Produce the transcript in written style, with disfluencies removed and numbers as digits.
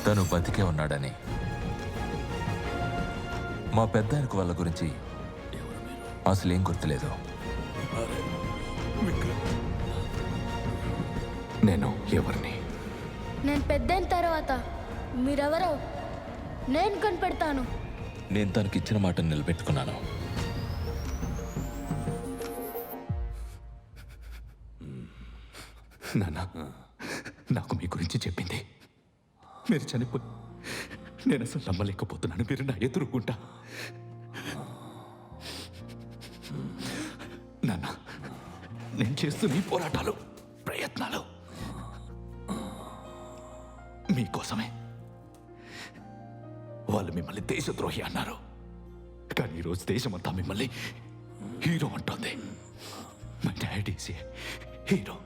తను బతికే ఉన్నాడని. మా పెద్దాయనకు వాళ్ళ గురించి అసలేం గుర్తులేదు. నేను ఎవరిని? నేను పెద్దయిన తర్వాత మీరెవరో నేను కనిపెడతాను. నేను తనకిచ్చిన మాటను నిలబెట్టుకున్నాను. నాన్న, నాకు మీ గురించి చెప్పింది. మీరు చనిపోయి నేను అసలు నమ్మలేకపోతున్నాను. మీరు నా ఎదురుకుంటా. నాన్న, నేను చేస్తున్న ఈ పోరాటాలు, ప్రయత్నాలు మీకోసమే. వాళ్ళు మిమ్మల్ని దేశద్రోహి అన్నారు, కానీ ఈరోజు దేశమంతా మిమ్మల్ని హీరో అంటోంది. My dad is a hero.